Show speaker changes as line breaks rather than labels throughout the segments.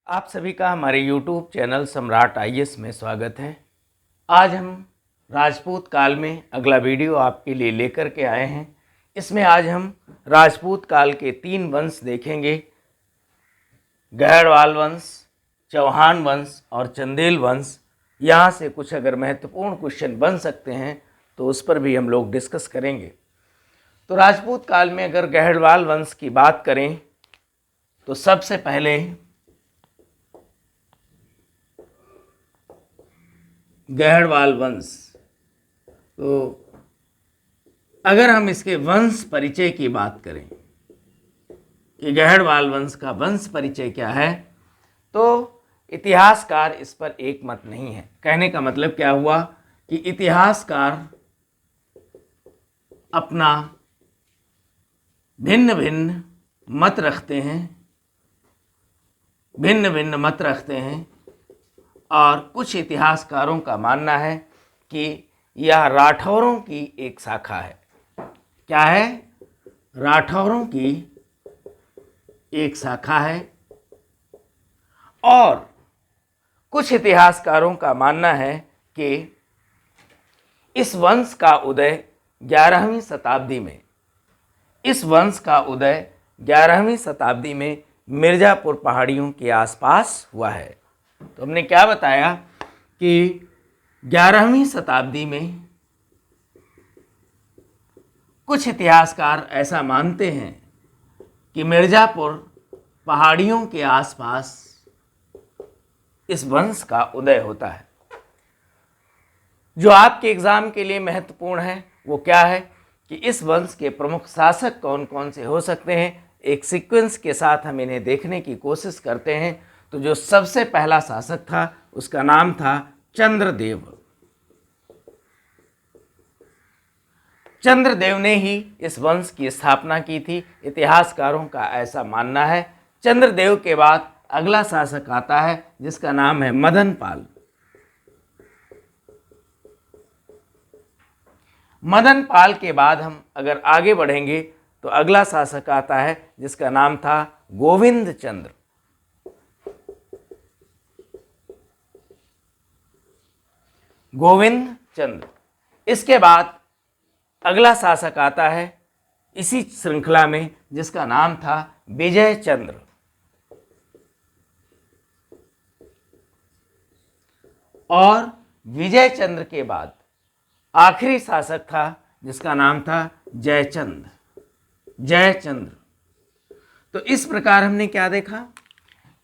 आप सभी का हमारे YouTube चैनल सम्राट आईएएस में स्वागत है। आज हम राजपूत काल में अगला वीडियो आपके लिए लेकर के आए हैं। इसमें आज हम राजपूत काल के 3 वंश देखेंगे, गहड़वाल वंश, चौहान वंश और चंदेल वंश। यहाँ से कुछ अगर महत्वपूर्ण क्वेश्चन बन सकते हैं तो उस पर भी हम लोग डिस्कस करेंगे। तो राजपूत काल में अगर गहड़वाल वंश की बात करें तो सबसे पहले गहड़वाल वंश, तो अगर हम इसके वंश परिचय की बात करें कि गहड़वाल वंश का वंश परिचय क्या है, तो इतिहासकार इस पर एक मत नहीं है। कहने का मतलब क्या हुआ कि इतिहासकार अपना भिन्न भिन्न मत रखते हैं और कुछ इतिहासकारों का मानना है कि यह राठौरों की एक शाखा है। क्या है? राठौरों की एक शाखा है। और कुछ इतिहासकारों का मानना है कि इस वंश का उदय 11वीं शताब्दी में मिर्ज़ापुर पहाड़ियों के आसपास हुआ है। तो हमने क्या बताया कि 11वीं शताब्दी में कुछ इतिहासकार ऐसा मानते हैं कि मिर्ज़ापुर पहाड़ियों के आसपास इस वंश का उदय होता है। जो आपके एग्ज़ाम के लिए महत्वपूर्ण है वो क्या है कि इस वंश के प्रमुख शासक कौन कौन से हो सकते हैं। एक सीक्वेंस के साथ हम इन्हें देखने की कोशिश करते हैं। तो जो सबसे पहला शासक था उसका नाम था चंद्रदेव। चंद्रदेव ने ही इस वंश की स्थापना की थी, इतिहासकारों का ऐसा मानना है। चंद्रदेव के बाद अगला शासक आता है जिसका नाम है मदनपाल। मदनपाल के बाद हम अगर आगे बढ़ेंगे तो अगला शासक आता है जिसका नाम था गोविंद चंद्र। इसके बाद अगला शासक आता है इसी श्रृंखला में जिसका नाम था विजय चंद्र। और विजय चंद्र के बाद आखिरी शासक था जिसका नाम था जयचंद्र। तो इस प्रकार हमने क्या देखा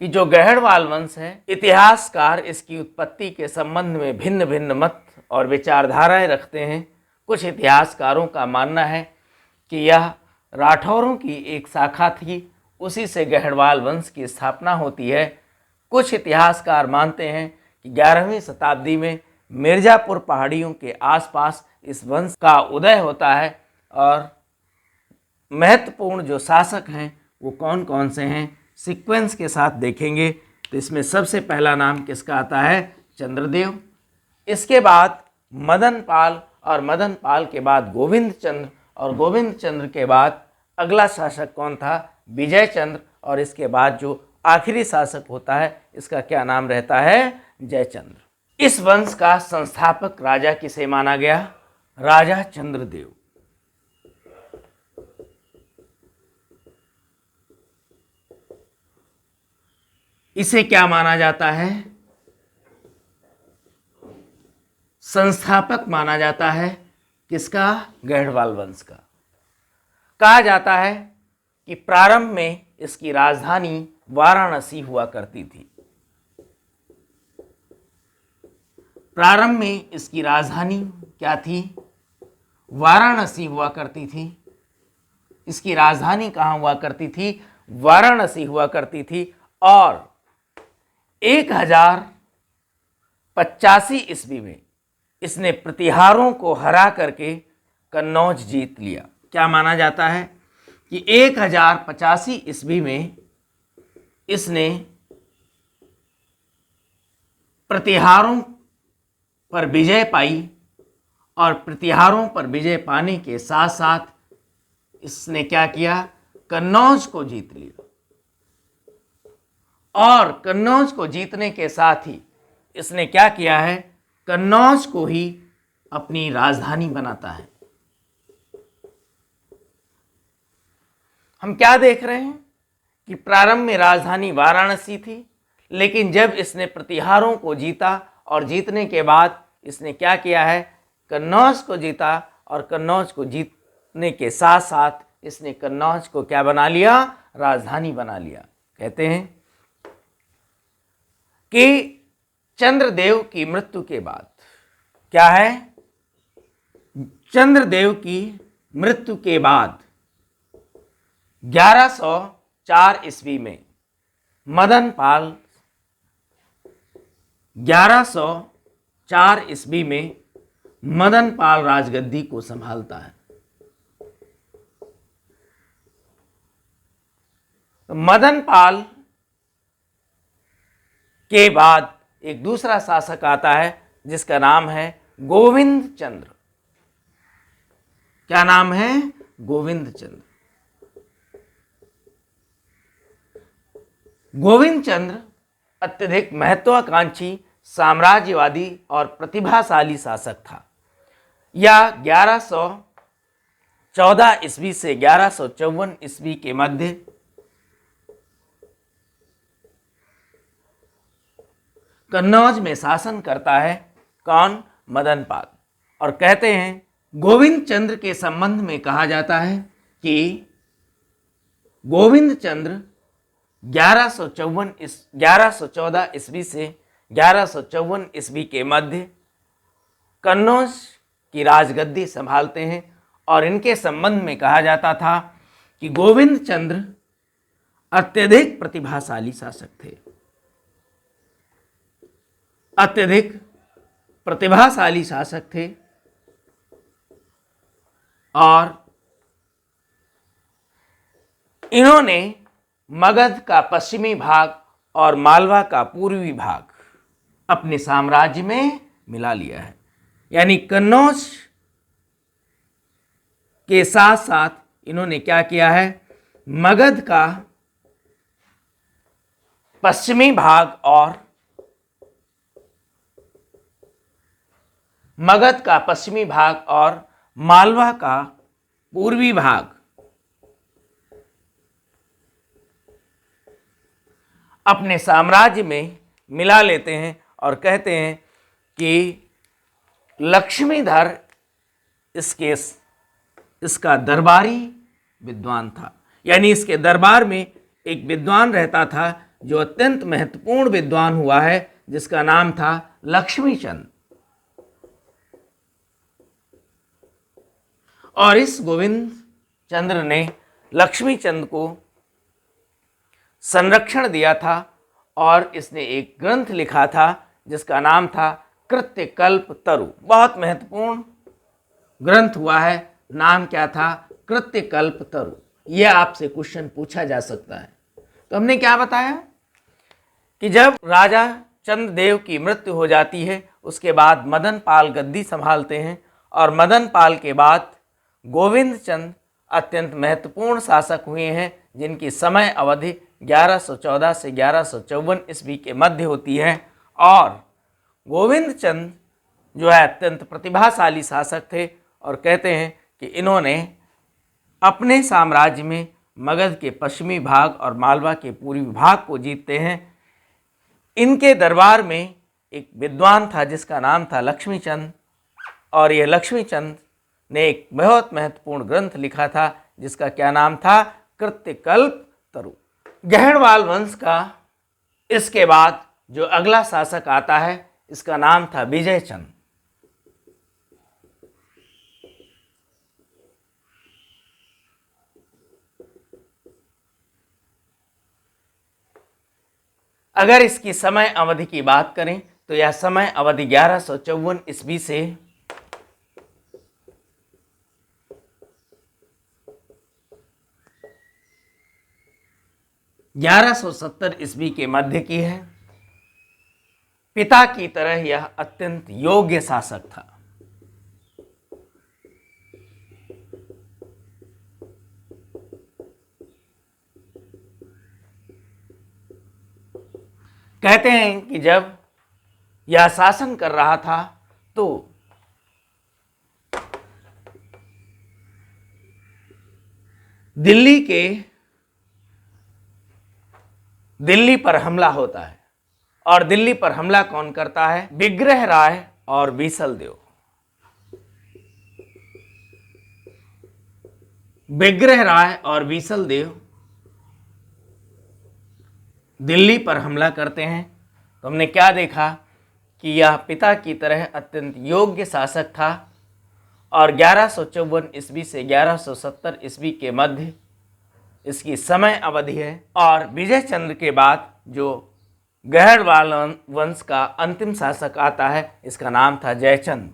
कि जो गहड़वाल वंश है, इतिहासकार इसकी उत्पत्ति के संबंध में भिन्न भिन्न मत और विचारधाराएं रखते हैं। कुछ इतिहासकारों का मानना है कि यह राठौरों की एक शाखा थी, उसी से गहड़वाल वंश की स्थापना होती है। कुछ इतिहासकार मानते हैं कि 11वीं शताब्दी में मिर्ज़ापुर पहाड़ियों के आसपास इस वंश का उदय होता है। और महत्वपूर्ण जो शासक हैं वो कौन कौन से हैं सीक्वेंस के साथ देखेंगे। तो इसमें सबसे पहला नाम किसका आता है? चंद्रदेव। इसके बाद मदनपाल और मदनपाल के बाद गोविंद चंद्र और गोविंद चंद्र के बाद अगला शासक कौन था? विजय चंद्र। और इसके बाद जो आखिरी शासक होता है इसका क्या नाम रहता है? जयचंद्र। इस वंश का संस्थापक राजा किसे माना गया? राजा चंद्रदेव। इसे क्या माना जाता है? संस्थापक माना जाता है। किसका? गहड़वाल वंश का। कहा जाता है कि प्रारंभ में इसकी राजधानी वाराणसी हुआ करती थी। प्रारंभ में इसकी राजधानी क्या थी? वाराणसी हुआ करती थी। इसकी राजधानी कहाँ हुआ करती थी? वाराणसी हुआ करती थी। और 1085 ईस्वी में इसने प्रतिहारों को हरा करके कन्नौज जीत लिया। क्या माना जाता है कि 1085 ईस्वी में इसने प्रतिहारों पर विजय पाई और प्रतिहारों पर विजय पाने के साथ साथ इसने क्या किया? कन्नौज को जीत लिया। और कन्नौज को जीतने के साथ ही इसने क्या किया है, कन्नौज को ही अपनी राजधानी बनाता है। हम क्या देख रहे हैं कि प्रारंभ में राजधानी वाराणसी थी, लेकिन जब इसने प्रतिहारों को जीता और जीतने के बाद इसने क्या किया है, कन्नौज को जीता और कन्नौज को जीतने के साथ साथ इसने कन्नौज को क्या बना लिया, राजधानी बना लिया। कहते हैं कि चंद्रदेव की मृत्यु के बाद क्या है, चंद्रदेव की मृत्यु के बाद 1104 ईस्वी में मदनपाल 1104 ईस्वी में मदनपाल राजगद्दी को संभालता है। मदनपाल के बाद एक दूसरा शासक आता है जिसका नाम है गोविंद चंद्र। क्या नाम है, गोविंद चंद्र। गोविंद चंद्र अत्यधिक महत्वाकांक्षी, साम्राज्यवादी और प्रतिभाशाली शासक था। यह 1114 ईस्वी से 1154 ईस्वी के मध्य कन्नौज में शासन करता है। कौन, मदनपाल। और कहते हैं गोविंद चंद्र के संबंध में कहा जाता है कि गोविंद चंद्र 1114 ईस्वी से 1154 ईस्वी के मध्य कन्नौज की राजगद्दी संभालते हैं। और इनके संबंध में कहा जाता था कि गोविंद चंद्र अत्यधिक प्रतिभाशाली शासक थे, अत्यधिक प्रतिभाशाली शासक थे। और इन्होंने मगध का पश्चिमी भाग और मालवा का पूर्वी भाग अपने साम्राज्य में मिला लिया है। यानी कन्नौज के साथ साथ इन्होंने क्या किया है, मगध का पश्चिमी भाग और मालवा का पूर्वी भाग अपने साम्राज्य में मिला लेते हैं। और कहते हैं कि लक्ष्मीधर इसका दरबारी विद्वान था। यानी इसके दरबार में एक विद्वान रहता था जो अत्यंत महत्वपूर्ण विद्वान हुआ है, जिसका नाम था लक्ष्मीचंद। और इस गोविंद चंद्र ने लक्ष्मीचंद को संरक्षण दिया था और इसने एक ग्रंथ लिखा था जिसका नाम था कृत्यकल्प तरु। बहुत महत्वपूर्ण ग्रंथ हुआ है, नाम क्या था, कृत्यकल्प तरु। यह आपसे क्वेश्चन पूछा जा सकता है। तो हमने क्या बताया कि जब राजा चंद्रदेव की मृत्यु हो जाती है, उसके बाद मदनपाल गद्दी संभालते हैं और मदनपाल के बाद गोविंद चंद अत्यंत महत्वपूर्ण शासक हुए हैं, जिनकी समय अवधि 1114 से 1154 ईस्वी के मध्य होती है। और गोविंद चंद जो है अत्यंत प्रतिभाशाली शासक थे। और कहते हैं कि इन्होंने अपने साम्राज्य में मगध के पश्चिमी भाग और मालवा के पूर्वी भाग को जीतते हैं। इनके दरबार में एक विद्वान था जिसका नाम था लक्ष्मीचंद, और यह लक्ष्मीचंद ने एक बहुत महत्वपूर्ण ग्रंथ लिखा था जिसका क्या नाम था, कृत्यकल्प तरु। गहणवाल वंश का इसके बाद जो अगला शासक आता है, इसका नाम था विजयचंद। अगर इसकी समय अवधि की बात करें तो यह समय अवधि 1154 ईस्वी से 1170 ईस्वी के मध्य की है। पिता की तरह यह अत्यंत योग्य शासक था। कहते हैं कि जब यह शासन कर रहा था तो दिल्ली पर हमला होता है। और दिल्ली पर हमला कौन करता है? विग्रह राय और बीसल देव। विग्रह राय और बीसल देव दिल्ली पर हमला करते हैं। तो हमने क्या देखा कि यह पिता की तरह अत्यंत योग्य शासक था और 1154 ईस्वी से 1170 ईस्वी के मध्य इसकी समय अवधि है। और विजय चंद्र के बाद जो गहड़वाल वंश का अंतिम शासक आता है, इसका नाम था जयचंद।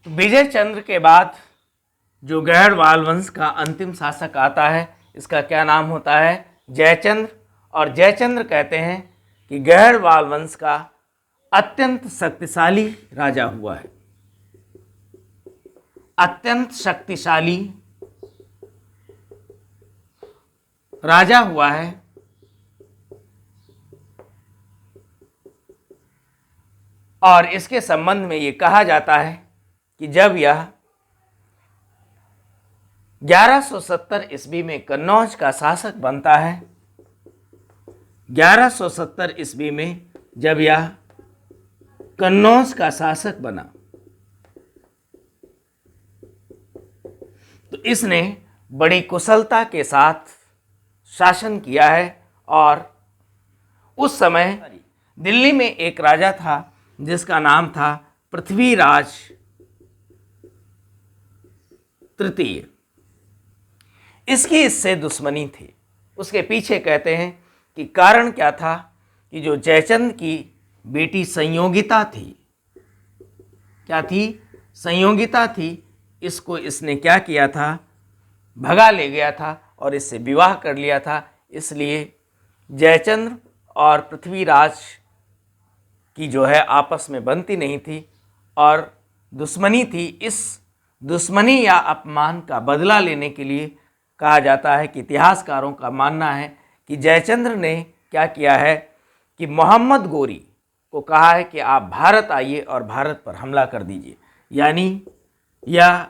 विजय चंद्र के बाद जो गहड़वाल वंश का अंतिम शासक आता है, इसका क्या नाम होता है? जयचंद्र। और जयचंद्र कहते हैं कि गहड़वाल वंश का अत्यंत शक्तिशाली राजा हुआ है, अत्यंत शक्तिशाली राजा हुआ है। और इसके संबंध में ये कहा जाता है कि जब यह 1170 ईस्वी में कन्नौज का शासक बनता है, 1170 ईस्वी में जब यह कन्नौज का शासक बना तो इसने बड़ी कुशलता के साथ शासन किया है। और उस समय दिल्ली में एक राजा था जिसका नाम था पृथ्वीराज तृतीय। इसकी इससे दुश्मनी थी। उसके पीछे कहते हैं कि कारण क्या था कि जो जयचंद की बेटी संयोगिता थी, क्या थी? संयोगिता थी। इसको इसने क्या किया था? भगा ले गया था और इससे विवाह कर लिया था। इसलिए जयचंद्र और पृथ्वीराज की जो है आपस में बनती नहीं थी और दुश्मनी थी। इस दुश्मनी या अपमान का बदला लेने के लिए कहा जाता है कि इतिहासकारों का मानना है कि जयचंद्र ने क्या किया है कि मोहम्मद गोरी को कहा है कि आप भारत आइए और भारत पर हमला कर दीजिए। यानी यह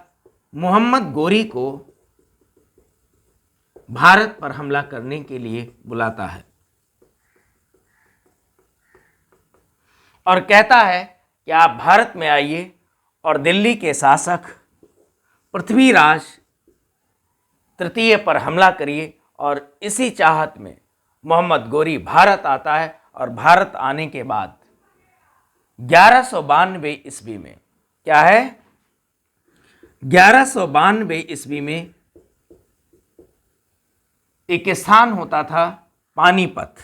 मोहम्मद गोरी को भारत पर हमला करने के लिए बुलाता है और कहता है कि आप भारत में आइए और दिल्ली के शासक पृथ्वीराज तृतीय पर हमला करिए। और इसी चाहत में मोहम्मद गोरी भारत आता है और भारत आने के बाद 1192 ईस्वी में क्या है? 1192 ईस्वी में एक स्थान होता था पानीपत।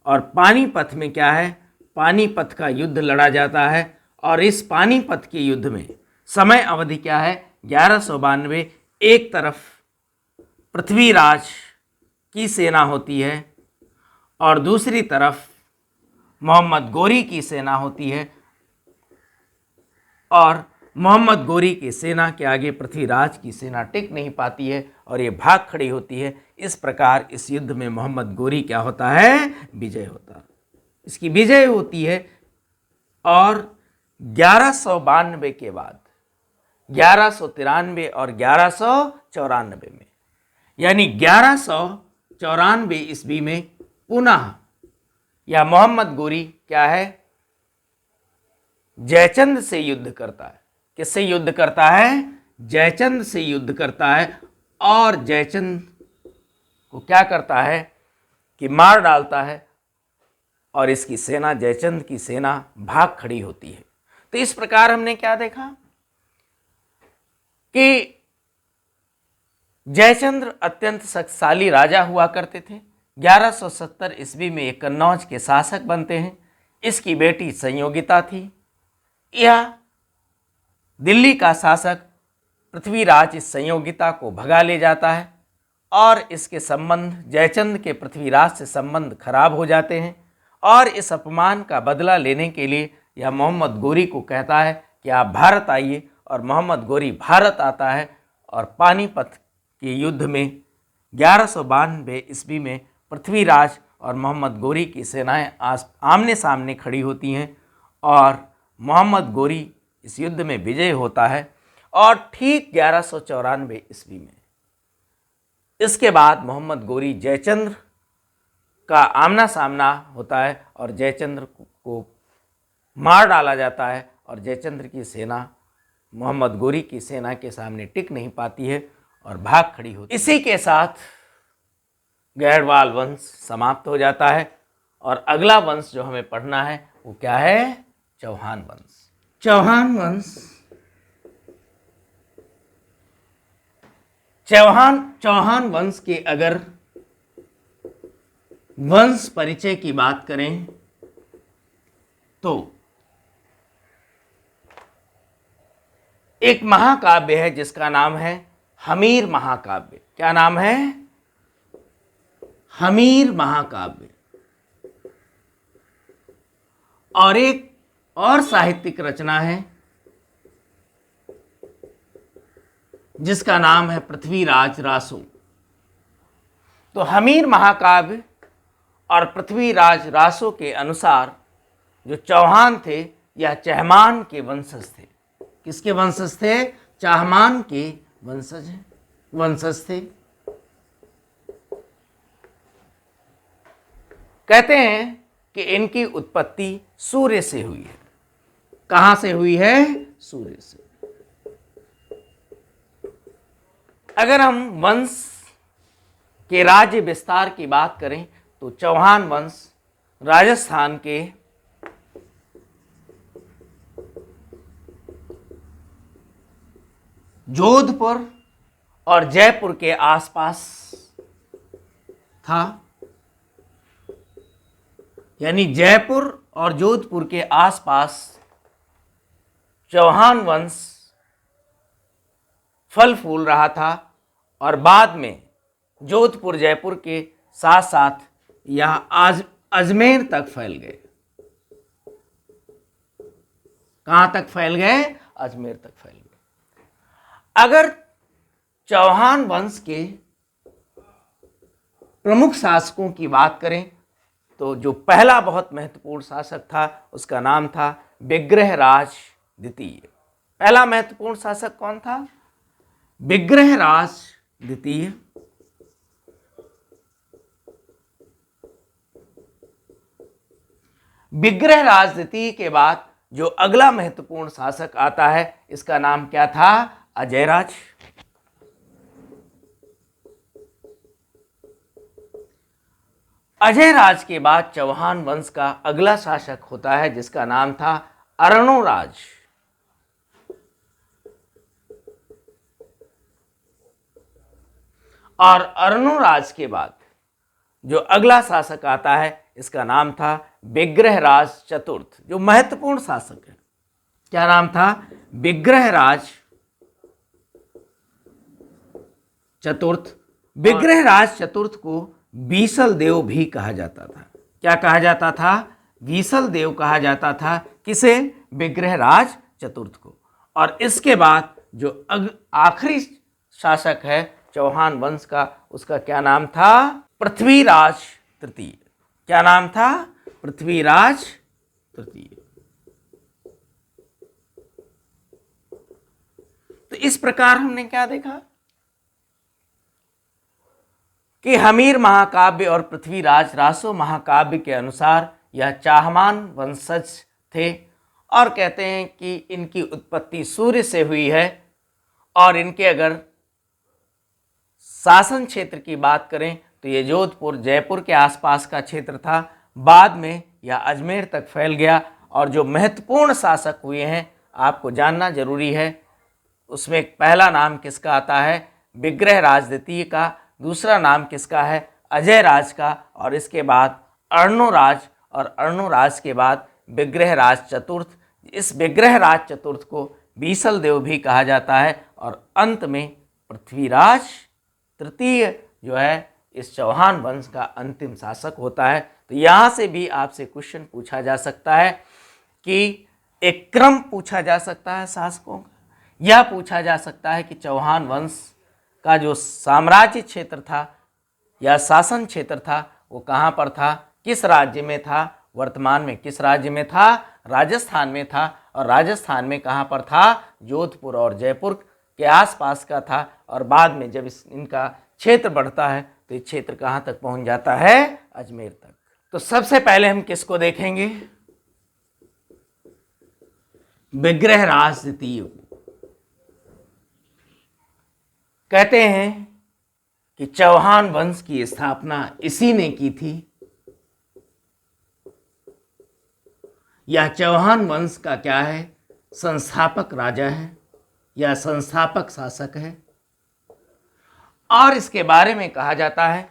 और पानीपत में क्या है? पानीपत का युद्ध लड़ा जाता है। और इस पानीपत के युद्ध में समय अवधि क्या है? 1192। एक तरफ पृथ्वीराज की सेना होती है और दूसरी तरफ मोहम्मद गोरी की सेना होती है। और मोहम्मद गोरी की सेना के आगे पृथ्वीराज की सेना टिक नहीं पाती है और ये भाग खड़ी होती है। इस प्रकार इस युद्ध में मोहम्मद गोरी क्या होता है? विजय होता है। इसकी विजय होती है। और 1192 के बाद 1193 और 1194 में, यानी 1194 ईस्वी में पुनः यह मोहम्मद गोरी क्या है? जयचंद से युद्ध करता है। किससे युद्ध करता है? जयचंद से युद्ध करता है। और जयचंद को क्या करता है कि मार डालता है और इसकी सेना, जयचंद की सेना भाग खड़ी होती है। तो इस प्रकार हमने क्या देखा कि जयचंद्र अत्यंत शक्तिशाली राजा हुआ करते थे। 1170 ईस्वी में एक कन्नौज के शासक बनते हैं। इसकी बेटी संयोगिता थी। यह दिल्ली का शासक पृथ्वीराज इस संयोगिता को भगा ले जाता है और इसके संबंध, जयचंद के पृथ्वीराज से संबंध खराब हो जाते हैं। और इस अपमान का बदला लेने के लिए यह मोहम्मद गोरी को कहता है कि आप भारत आइए। और मोहम्मद गोरी भारत आता है और पानीपत के युद्ध में 1192 ईस्वी में पृथ्वीराज और मोहम्मद गोरी की सेनाएं आमने सामने खड़ी होती हैं और मोहम्मद गोरी इस युद्ध में विजय होता है। और ठीक 1194 ईस्वी में इसके बाद मोहम्मद गोरी जयचंद्र का आमना सामना होता है और जयचंद्र को मार डाला जाता है और जयचंद्र की सेना मोहम्मद गोरी की सेना के सामने टिक नहीं पाती है और भाग खड़ी होती है। इसी के साथ गैड़वाल वंश समाप्त हो जाता है और अगला वंश जो हमें पढ़ना है वो क्या है? चौहान वंश। चौहान वंश के अगर वंश परिचय की बात करें तो एक महाकाव्य है जिसका नाम है हमीर महाकाव्य। क्या नाम है? हमीर महाकाव्य। और एक और साहित्यिक रचना है जिसका नाम है पृथ्वीराज रासो। तो हमीर महाकाव्य और पृथ्वीराज रासो के अनुसार जो चौहान थे यह चहमान के वंशज थे। किसके वंशज थे? चहमान के वंशज थे। कहते हैं कि इनकी उत्पत्ति सूर्य से हुई है। कहां से हुई है? सूर्य से। अगर हम वंश के राज्य विस्तार की बात करें तो चौहान वंश राजस्थान के जोधपुर और जयपुर के आसपास था। यानी जयपुर और जोधपुर के आसपास चौहान वंश फल फूल रहा था और बाद में जोधपुर जयपुर के साथ साथ यह अजमेर तक फैल गए। कहां तक फैल गए? अजमेर तक फैल गए। अगर चौहान वंश के प्रमुख शासकों की बात करें तो जो पहला बहुत महत्वपूर्ण शासक था उसका नाम था विग्रहराज द्वितीय। पहला महत्वपूर्ण शासक कौन था? विग्रहराज द्वितीय। विग्रहराज द्वितीय के बाद जो अगला महत्वपूर्ण शासक आता है इसका नाम क्या था? अजयराज। अजयराज के बाद चौहान वंश का अगला शासक होता है जिसका नाम था अर्णोराज। और अर्णोराज के बाद जो अगला शासक आता है इसका नाम था विग्रहराज चतुर्थ, जो महत्वपूर्ण शासक है। क्या नाम था? विग्रहराज चतुर्थ। विग्रहराज चतुर्थ को बीसल देव भी कहा जाता था। क्या कहा जाता था? बीसल देव कहा जाता था। किसे? विग्रहराज चतुर्थ को। और इसके बाद जो आखिरी शासक है चौहान वंश का उसका क्या नाम था? पृथ्वीराज तृतीय। क्या नाम था? पृथ्वीराज तृतीय। तो इस प्रकार हमने क्या देखा कि हमीर महाकाव्य और पृथ्वीराज रासो महाकाव्य के अनुसार यह चाहमान वंशज थे और कहते हैं कि इनकी उत्पत्ति सूर्य से हुई है। और इनके अगर शासन क्षेत्र की बात करें तो ये जोधपुर जयपुर के आसपास का क्षेत्र था। बाद में यह अजमेर तक फैल गया। और जो महत्वपूर्ण शासक हुए हैं आपको जानना जरूरी है, उसमें पहला नाम किसका आता है? विग्रहराज द्वितीय का। दूसरा नाम किसका है? अजयराज का। और इसके बाद अर्णोराज और अर्णोराज के बाद विग्रहराज चतुर्थ। इस विग्रहराज चतुर्थ को बीसल देव भी कहा जाता है। और अंत में पृथ्वीराज तृतीय जो है इस चौहान वंश का अंतिम शासक होता है। तो यहाँ से भी आपसे क्वेश्चन पूछा जा सकता है कि एक क्रम पूछा जा सकता है शासकों का। यह पूछा जा सकता है कि चौहान वंश का जो साम्राज्य क्षेत्र था या शासन क्षेत्र था वो कहाँ पर था, किस राज्य में था, वर्तमान में किस राज्य में था, राजस्थान में था। और राजस्थान में कहाँ पर था, जोधपुर और जयपुर के आसपास का था। और बाद में जब इनका क्षेत्र बढ़ता है तो ये क्षेत्र कहाँ तक पहुँच जाता है, अजमेर तक। तो सबसे पहले हम किसको देखेंगे, विग्रहराज द्वितीय। कहते हैं कि चौहान वंश की स्थापना इसी ने की थी, या चौहान वंश का क्या है, संस्थापक राजा है या संस्थापक शासक है। और इसके बारे में कहा जाता है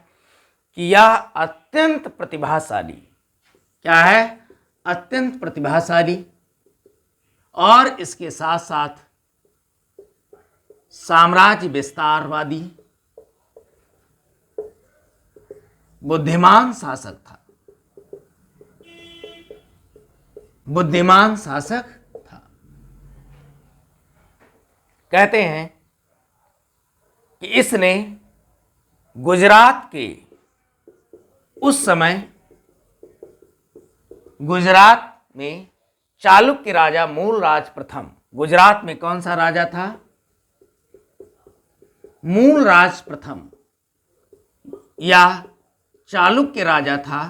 कि यह अत्यंत प्रतिभाशाली, क्या है, अत्यंत प्रतिभाशाली, और इसके साथ साथ साम्राज्य विस्तारवादी, बुद्धिमान शासक था, बुद्धिमान शासक था। कहते हैं कि इसने गुजरात के, उस समय गुजरात में चालुक्य राजा मूलराज प्रथम, गुजरात में कौन सा राजा था, मूलराज प्रथम या चालुक्य राजा था।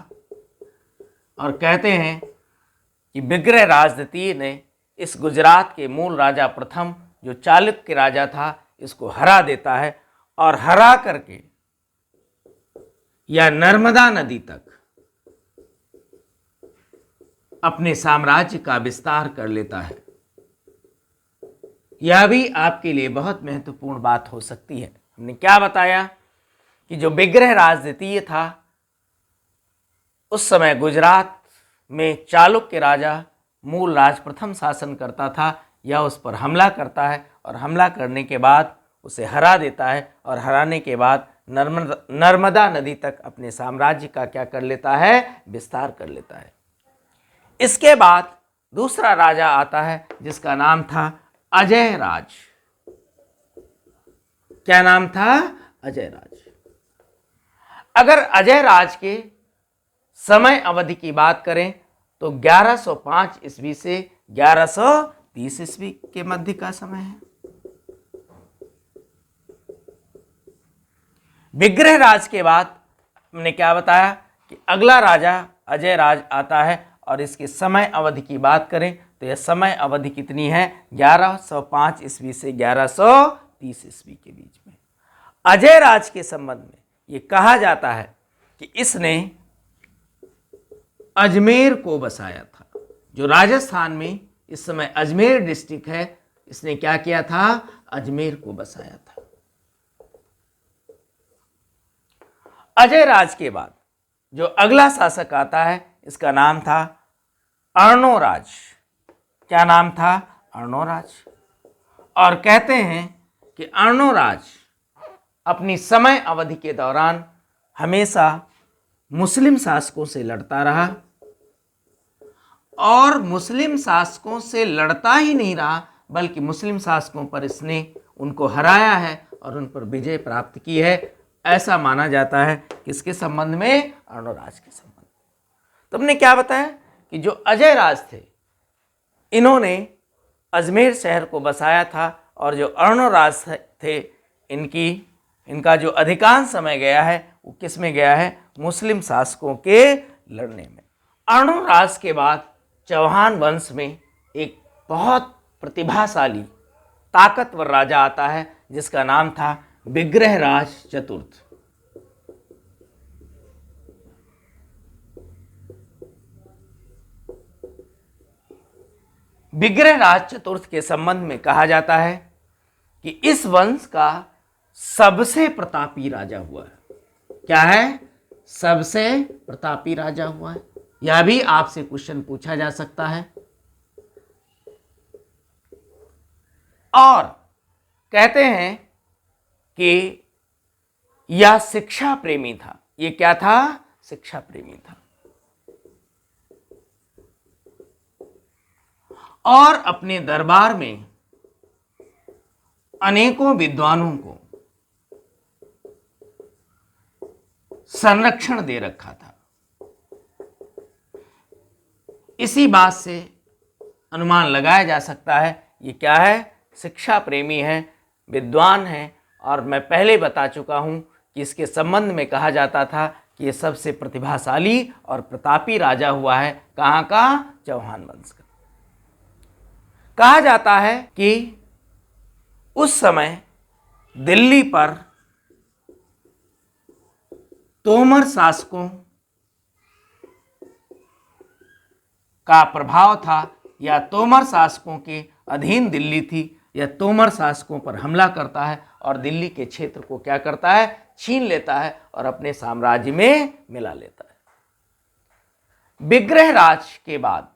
और कहते हैं कि विग्रहराज द्वितीय ने इस गुजरात के मूल राजा प्रथम, जो चालुक्य राजा था, इसको हरा देता है। और हरा करके या नर्मदा नदी तक अपने साम्राज्य का विस्तार कर लेता है। यह भी आपके लिए बहुत महत्वपूर्ण बात हो सकती है। हमने क्या बताया कि जो विग्रहराज द्वितीय था, उस समय गुजरात में चालुक्य राजा मूलराज प्रथम शासन करता था। यह उस पर हमला करता है और हमला करने के बाद उसे हरा देता है, और हराने के बाद नर्मदा नदी तक अपने साम्राज्य का क्या कर लेता है, विस्तार कर लेता है। इसके बाद दूसरा राजा आता है जिसका नाम था अजय राज। क्या नाम था, अजय राज। अगर अजय राज के समय अवधि की बात करें तो 1105 ईस्वी से 1130 ईस्वी के मध्य का समय है। विग्रहराज के बाद हमने क्या बताया कि अगला राजा अजय राज आता है, और इसके समय अवधि की बात करें तो यह समय अवधि कितनी है, 1105 ईस्वी से 1130 ईस्वी के बीच में। अजय राज के संबंध में ये कहा जाता है कि इसने अजमेर को बसाया था। जो राजस्थान में इस समय अजमेर डिस्ट्रिक्ट है, इसने क्या किया था, अजमेर को बसाया था। अजय राज के बाद जो अगला शासक आता है, इसका नाम था अर्णोराज। क्या नाम था, अर्णोराज। और कहते हैं कि अर्णोराज अपनी समय अवधि के दौरान हमेशा मुस्लिम शासकों से लड़ता रहा, और मुस्लिम शासकों से लड़ता ही नहीं रहा बल्कि मुस्लिम शासकों पर इसने उनको हराया है और उन पर विजय प्राप्त की है। ऐसा माना जाता है किसके संबंध में, अर्णोराज के संबंध में। तो हमने क्या बताया कि जो अजय राज थे, इन्होंने अजमेर शहर को बसाया था, और जो अर्णोराज थे, इनका जो अधिकांश समय गया है वो किस में गया है, मुस्लिम शासकों के लड़ने में। अर्णोराज के बाद चौहान वंश में एक बहुत प्रतिभाशाली ताकतवर राजा आता है जिसका नाम था विग्रहराज चतुर्थ। विग्रहराज चतुर्थ के संबंध में कहा जाता है कि इस वंश का सबसे प्रतापी राजा हुआ है। क्या है, सबसे प्रतापी राजा हुआ है। यह भी आपसे क्वेश्चन पूछा जा सकता है। और कहते हैं कि यह शिक्षा प्रेमी था। ये क्या था, शिक्षा प्रेमी था, और अपने दरबार में अनेकों विद्वानों को संरक्षण दे रखा था। इसी बात से अनुमान लगाया जा सकता है ये क्या है, शिक्षा प्रेमी है, विद्वान है। और मैं पहले बता चुका हूँ कि इसके संबंध में कहा जाता था कि ये सबसे प्रतिभाशाली और प्रतापी राजा हुआ है। कहाँ का? चौहान वंश का। कहा जाता है कि उस समय दिल्ली पर तोमर शासकों का प्रभाव था, या तोमर शासकों के अधीन दिल्ली थी। यह तोमर शासकों पर हमला करता है और दिल्ली के क्षेत्र को क्या करता है, छीन लेता है और अपने साम्राज्य में मिला लेता है। विग्रहराज के बाद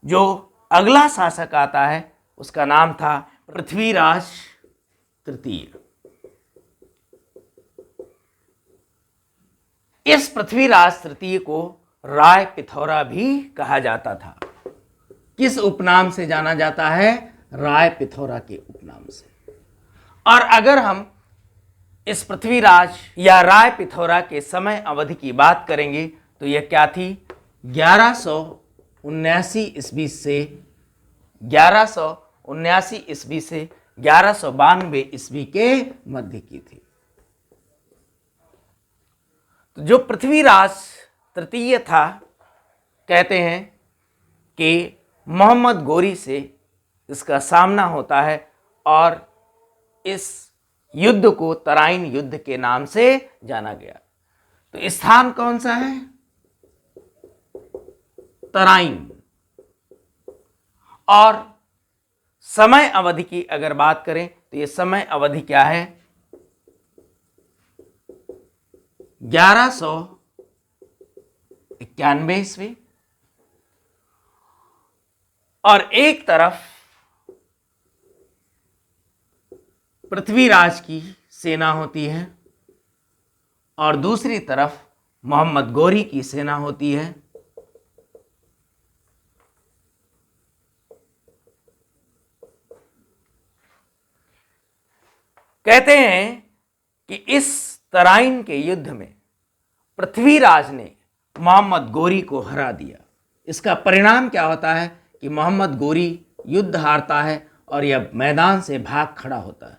जो अगला शासक आता है उसका नाम था पृथ्वीराज तृतीय। इस पृथ्वीराज तृतीय को राय पिथौरा भी कहा जाता था। किस उपनाम से जाना जाता है? राय पिथौरा के उपनाम से। और अगर हम इस पृथ्वीराज या राय पिथौरा के समय अवधि की बात करेंगे तो यह क्या थी? 1179 ईस्वी से 1192 ईस्वी के मध्य की थी। तो जो पृथ्वीराज तृतीय था, कहते हैं कि मोहम्मद गोरी से इसका सामना होता है और इस युद्ध को तराइन युद्ध के नाम से जाना गया। तो स्थान कौन सा है? तराइन। और समय अवधि की अगर बात करें तो ये समय अवधि क्या है? 1191 ईस्वी। और एक तरफ पृथ्वीराज की सेना होती है और दूसरी तरफ मोहम्मद गोरी की सेना होती है। कहते हैं कि इस तराइन के युद्ध में पृथ्वीराज ने मोहम्मद गोरी को हरा दिया। इसका परिणाम क्या होता है कि मोहम्मद गोरी युद्ध हारता है और यह मैदान से भाग खड़ा होता है।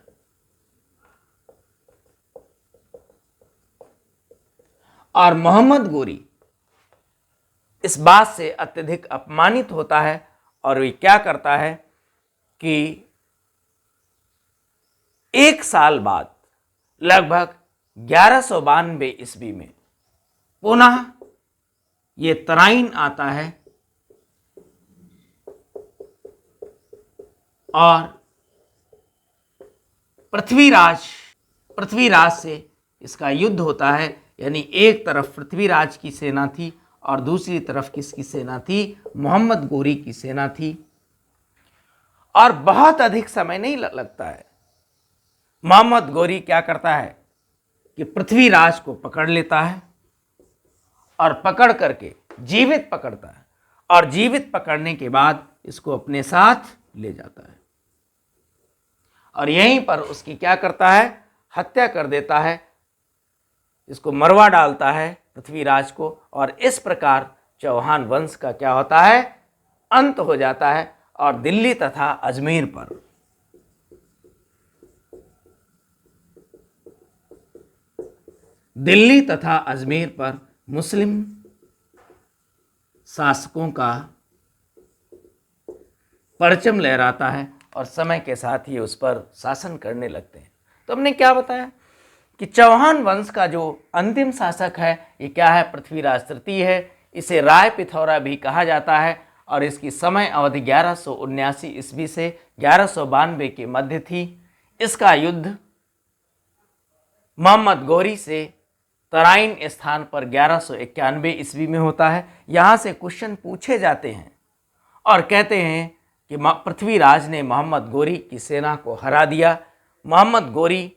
और मोहम्मद गोरी इस बात से अत्यधिक अपमानित होता है और वे क्या करता है कि एक साल बाद लगभग 1192 ईस्वी में पुनः ये तराइन आता है और पृथ्वीराज से इसका युद्ध होता है। यानी एक तरफ पृथ्वीराज की सेना थी और दूसरी तरफ किसकी सेना थी? मोहम्मद गोरी की सेना थी। और बहुत अधिक समय नहीं लगता है। मोहम्मद गोरी क्या करता है कि पृथ्वीराज को पकड़ लेता है और पकड़ करके जीवित पकड़ता है और जीवित पकड़ने के बाद इसको अपने साथ ले जाता है और यहीं पर उसकी क्या करता है? हत्या कर देता है। इसको मरवा डालता है पृथ्वीराज को। और इस प्रकार चौहान वंश का क्या होता है? अंत हो जाता है। और दिल्ली तथा अजमेर पर मुस्लिम शासकों का परचम लहराता है और समय के साथ ही उस पर शासन करने लगते हैं। तो हमने क्या बताया कि चौहान वंश का जो अंतिम शासक है ये क्या है? पृथ्वीराज तृतीय है। इसे राय पिथौरा भी कहा जाता है और इसकी समय अवधि 1179 ईस्वी से 1192 के मध्य थी। इसका युद्ध मोहम्मद गोरी से तराइन स्थान पर 1191 ईस्वी में होता है। यहाँ से क्वेश्चन पूछे जाते हैं और कहते हैं कि पृथ्वीराज ने मोहम्मद गोरी की सेना को हरा दिया। मोहम्मद गोरी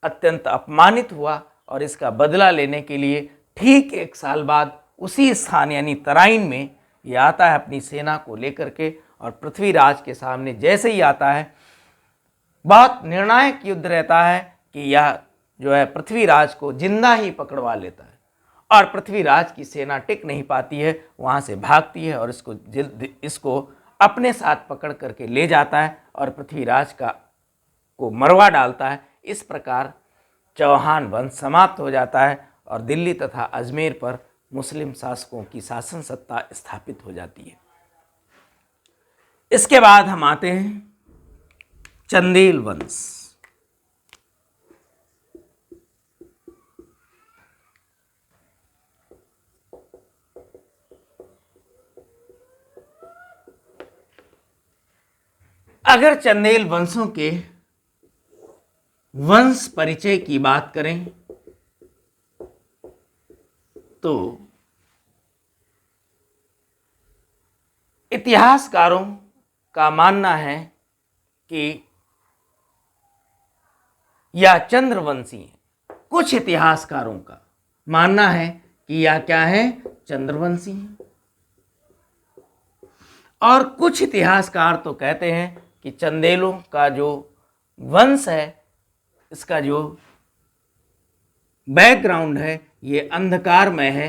अत्यंत अपमानित हुआ और इसका बदला लेने के लिए ठीक एक साल बाद उसी स्थान यानी तराइन में ये आता है अपनी सेना को लेकर के और पृथ्वीराज के सामने जैसे ही आता है बहुत निर्णायक युद्ध रहता है कि यह जो है पृथ्वीराज को जिंदा ही पकड़वा लेता है और पृथ्वीराज की सेना टिक नहीं पाती है, वहाँ से भागती है और इसको अपने साथ पकड़ करके ले जाता है और पृथ्वीराज को मरवा डालता है। इस प्रकार चौहान वंश समाप्त हो जाता है और दिल्ली तथा अजमेर पर मुस्लिम शासकों की शासन सत्ता स्थापित हो जाती है। इसके बाद हम आते हैं चंदेल वंश। अगर चंदेल वंशों के वंश परिचय की बात करें तो इतिहासकारों का मानना है कि यह चंद्रवंशी है। कुछ इतिहासकारों का मानना है कि यह क्या है, चंद्रवंशी है। और कुछ इतिहासकार तो कहते हैं कि चंदेलों का जो वंश है, इसका जो बैकग्राउंड है ये अंधकारमय है।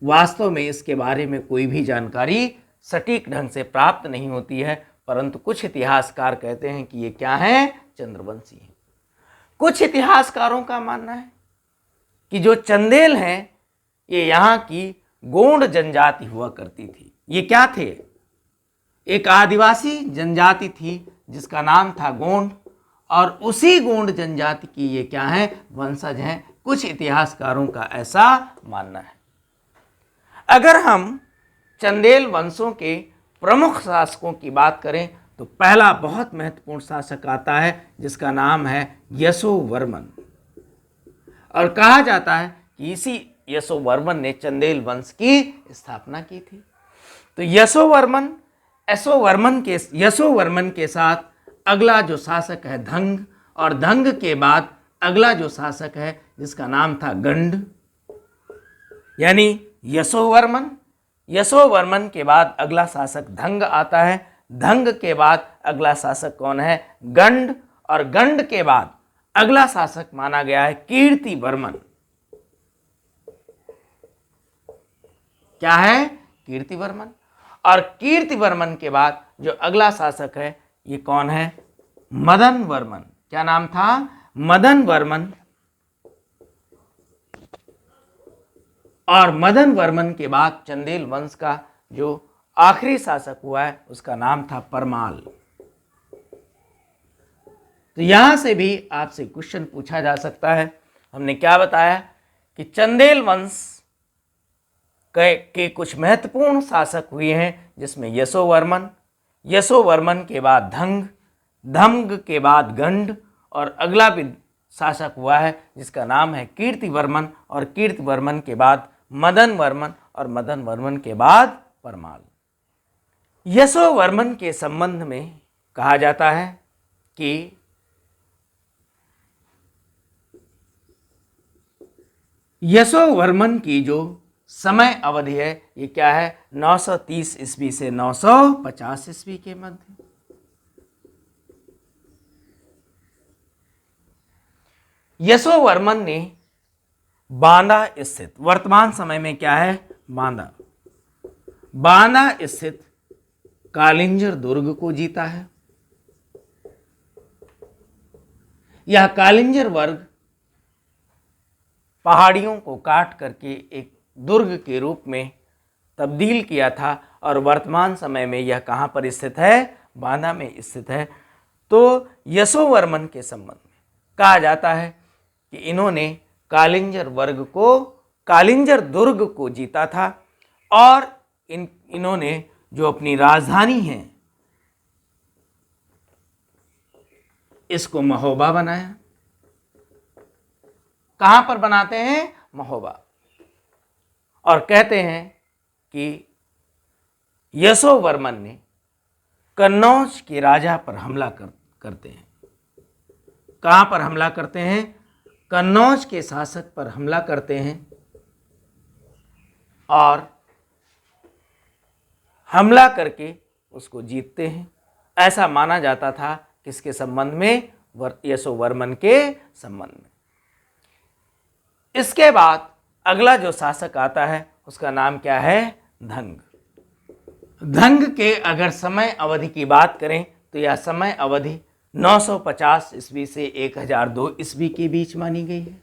वास्तव में इसके बारे में कोई भी जानकारी सटीक ढंग से प्राप्त नहीं होती है, परंतु कुछ इतिहासकार कहते हैं कि ये क्या है, चंद्रवंशी है। कुछ इतिहासकारों का मानना है कि जो चंदेल हैं ये यहाँ की गोंड जनजाति हुआ करती थी। ये क्या थे, एक आदिवासी जनजाति थी जिसका नाम था गोंड, और उसी गोंड जनजाति की ये क्या है, वंशज हैं। कुछ इतिहासकारों का ऐसा मानना है। अगर हम चंदेल वंशों के प्रमुख शासकों की बात करें तो पहला बहुत महत्वपूर्ण शासक आता है जिसका नाम है यशोवर्मन, और कहा जाता है कि इसी यशोवर्मन ने चंदेल वंश की स्थापना की थी। तो यशोवर्मन के साथ अगला जो शासक है धंग, और धंग के बाद अगला जो शासक है जिसका नाम था गंड, यानी यशोवर्मन के बाद अगला शासक धंग आता है। धंग के बाद अगला शासक कौन है, गंड, और गंड के बाद अगला शासक माना गया है कीर्तिवर्मन। क्या है, कीर्तिवर्मन। और कीर्तिवर्मन के बाद जो अगला शासक है ये कौन है, मदन वर्मन। क्या नाम था, मदन वर्मन। और मदन वर्मन के बाद चंदेल वंश का जो आखिरी शासक हुआ है उसका नाम था परमाल। तो यहां से भी आपसे क्वेश्चन पूछा जा सकता है। हमने क्या बताया कि चंदेल वंश के कुछ महत्वपूर्ण शासक हुए हैं, जिसमें यशोवर्मन के बाद धंग के बाद गंड, और अगला भी शासक हुआ है जिसका नाम है कीर्तिवर्मन, और कीर्तिवर्मन के बाद मदन वर्मन, और मदन वर्मन के बाद परमाल। यशोवर्मन के संबंध में कहा जाता है कि यशोवर्मन की जो समय अवधि है ये क्या है, 930 ईस्वी से 950 ईस्वी के मध्य। यशोवर्मन ने बांदा स्थित, वर्तमान समय में क्या है, बांदा स्थित कालिंजर दुर्ग को जीता है। यह कालिंजर वर्ग पहाड़ियों को काट करके एक दुर्ग के रूप में तब्दील किया था, और वर्तमान समय में यह कहाँ पर स्थित है, बांदा में स्थित है। तो यशोवर्मन के संबंध में कहा जाता है कि इन्होंने कालिंजर दुर्ग को जीता था, और इन्होंने जो अपनी राजधानी है इसको महोबा बनाया। कहां पर बनाते हैं, महोबा। और कहते हैं कि यशोवर्मन ने कन्नौज के राजा पर हमला करते हैं। कहां पर हमला करते हैं, कन्नौज के शासक पर हमला करते हैं, और हमला करके उसको जीतते हैं। ऐसा माना जाता था किसके संबंध में, यशोवर्मन के संबंध में। इसके बाद अगला जो शासक आता है उसका नाम क्या है? धंग। धंग के अगर समय अवधि की बात करें तो यह समय अवधि 950 ईस्वी से 1002 ईस्वी के बीच मानी गई है।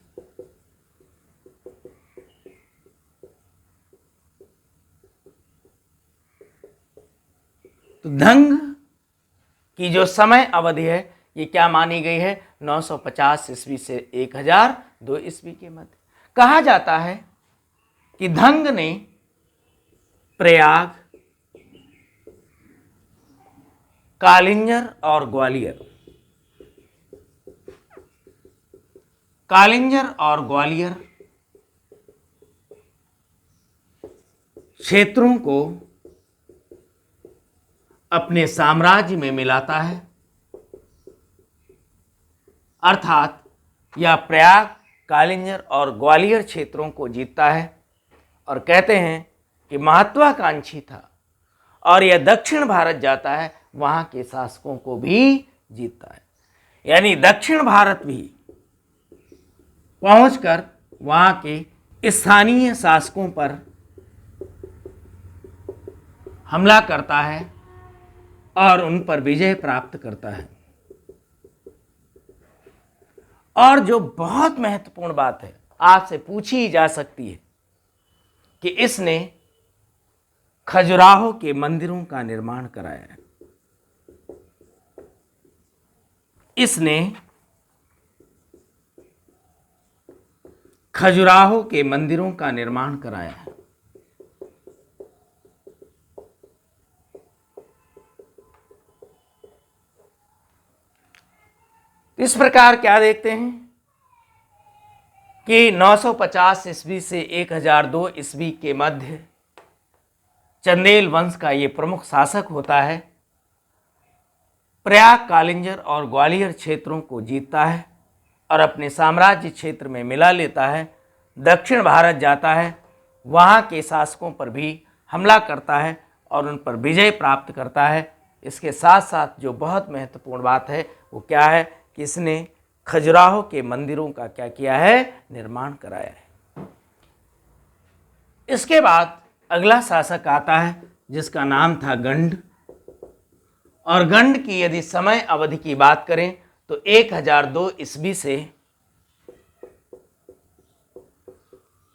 तो धंग की जो समय अवधि है ये क्या मानी गई है? 950 ईस्वी से 1002 ईस्वी के मध्य। कहा जाता है कि धंग ने प्रयाग, कालिंजर और ग्वालियर, क्षेत्रों को अपने साम्राज्य में मिलाता है, अर्थात यह प्रयाग, कालिंजर और ग्वालियर क्षेत्रों को जीतता है और कहते हैं कि महत्वाकांक्षी था और यह दक्षिण भारत जाता है, वहाँ के शासकों को भी जीतता है। यानी दक्षिण भारत भी पहुंचकर वहाँ के स्थानीय शासकों पर हमला करता है और उन पर विजय प्राप्त करता है। और जो बहुत महत्वपूर्ण बात है, आपसे पूछी जा सकती है कि इसने खजुराहो के मंदिरों का निर्माण कराया है। इसने खजुराहो के मंदिरों का निर्माण कराया है। इस प्रकार क्या देखते हैं कि 950 ईस्वी से 1002 ईस्वी के मध्य चंदेल वंश का ये प्रमुख शासक होता है। प्रयाग, कालिंजर और ग्वालियर क्षेत्रों को जीतता है और अपने साम्राज्य क्षेत्र में मिला लेता है। दक्षिण भारत जाता है, वहाँ के शासकों पर भी हमला करता है और उन पर विजय प्राप्त करता है। इसके साथ साथ जो बहुत महत्वपूर्ण बात है वो क्या है कि इसने खजुराहो के मंदिरों का क्या किया है? निर्माण कराया है। इसके बाद अगला शासक आता है जिसका नाम था गंड। और गंड की यदि समय अवधि की बात करें तो 1002 ईस्वी से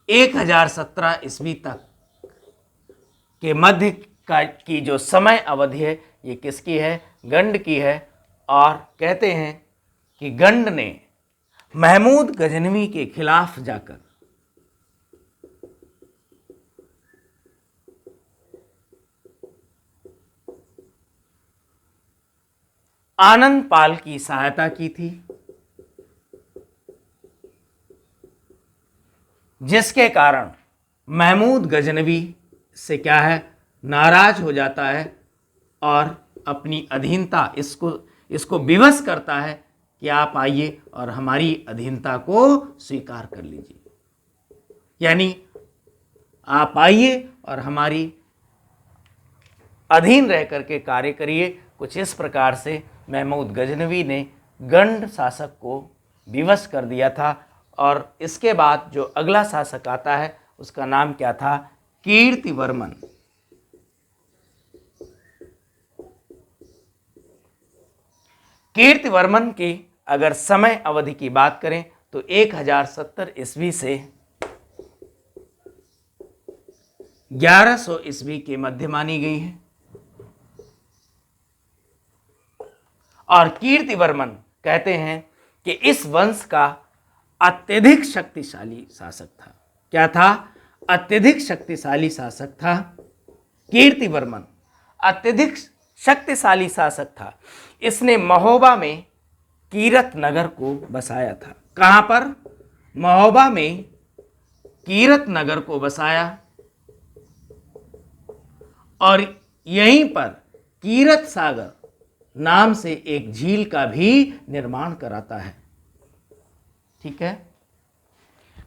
1017 ईस्वी तक के मध्य की जो समय अवधि है ये किसकी है? गंड की है। और कहते हैं कि गंड ने महमूद गजनवी के खिलाफ जाकर आनंद पाल की सहायता की थी, जिसके कारण महमूद गजनवी से क्या है? नाराज हो जाता है और अपनी अधीनता इसको विवश करता है कि आप आइए और हमारी अधीनता को स्वीकार कर लीजिए। यानी आप आइए और हमारी अधीन रह करके कार्य करिए। कुछ इस प्रकार से महमूद गजनवी ने गंड शासक को विवश कर दिया था। और इसके बाद जो अगला शासक आता है उसका नाम क्या था? कीर्तिवर्मन। कीर्तिवर्मन की अगर समय अवधि की बात करें तो 1070 ईस्वी से 1100 ईस्वी के मध्य मानी गई है। और कीर्तिवर्मन कहते हैं कि इस वंश का अत्यधिक शक्तिशाली शासक था। क्या था? अत्यधिक शक्तिशाली शासक था। कीर्तिवर्मन अत्यधिक शक्तिशाली शासक था। इसने महोबा में कीरत नगर को बसाया था। कहाँ पर? महोबा में कीरत नगर को बसाया और यहीं पर कीरत सागर नाम से एक झील का भी निर्माण कराता है। ठीक है।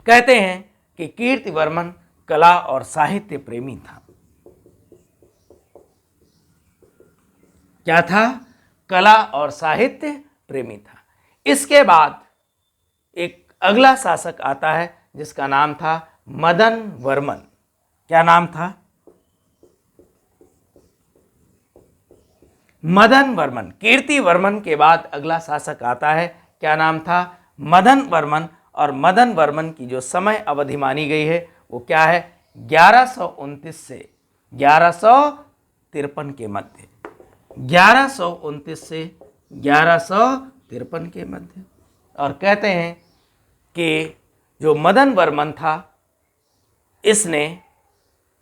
कहते हैं कि कीर्तिवर्मन कला और साहित्य प्रेमी था। क्या था? कला और साहित्य प्रेमी था। इसके बाद एक अगला शासक आता है जिसका नाम था मदन वर्मन। क्या नाम था? मदन वर्मन। कीर्ति वर्मन के बाद अगला शासक आता है, क्या नाम था? मदन वर्मन। और मदन वर्मन की जो समय अवधि मानी गई है वो क्या है? 1129 से 1153 के मध्य। 1129 से 1153 के मध्य। और कहते हैं कि जो मदन वर्मन था, इसने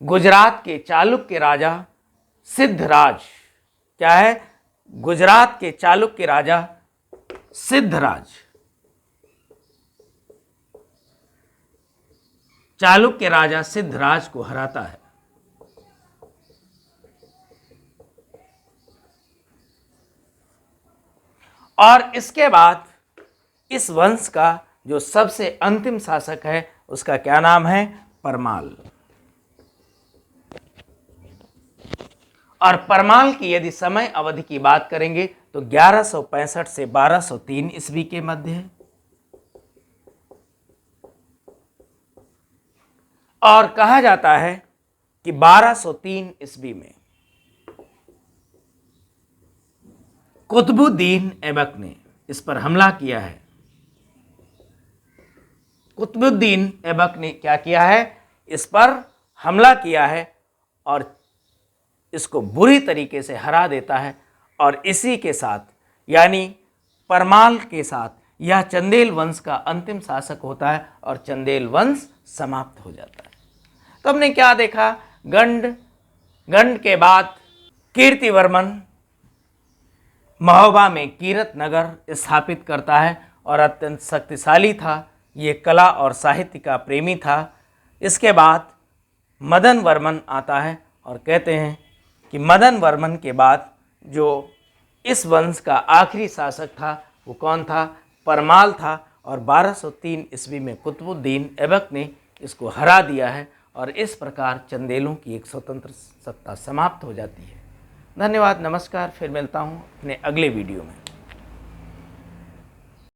गुजरात के चालुक्य राजा सिद्धराज, क्या है? गुजरात के चालुक्य राजा सिद्धराज, चालुक्य राजा सिद्धराज को हराता है। और इसके बाद इस वंश का जो सबसे अंतिम शासक है उसका क्या नाम है? परमाल। और परमाल की यदि समय अवधि की बात करेंगे तो 1165 से 1203 ईस्वी के मध्य है। और कहा जाता है कि 1203 ईस्वी में कुतुबुद्दीन ऐबक ने इस पर हमला किया है। कुतुबुद्दीन ऐबक ने क्या किया है? इस पर हमला किया है और इसको बुरी तरीके से हरा देता है। और इसी के साथ, यानी परमाल के साथ, यह चंदेल वंश का अंतिम शासक होता है और चंदेल वंश समाप्त हो जाता है। तो हमने क्या देखा? गंड के बाद कीर्तिवर्मन महोबा में कीरत नगर स्थापित करता है और अत्यंत शक्तिशाली था। ये कला और साहित्य का प्रेमी था। इसके बाद मदन वर्मन आता है और कहते हैं कि मदन वर्मन के बाद जो इस वंश का आखिरी शासक था वो कौन था? परमाल था। और 1203 ईस्वी में कुतुबुद्दीन ऐबक ने इसको हरा दिया है और इस प्रकार चंदेलों की एक स्वतंत्र सत्ता समाप्त हो जाती है। धन्यवाद, नमस्कार। फिर मिलता हूँ अपने अगले वीडियो में।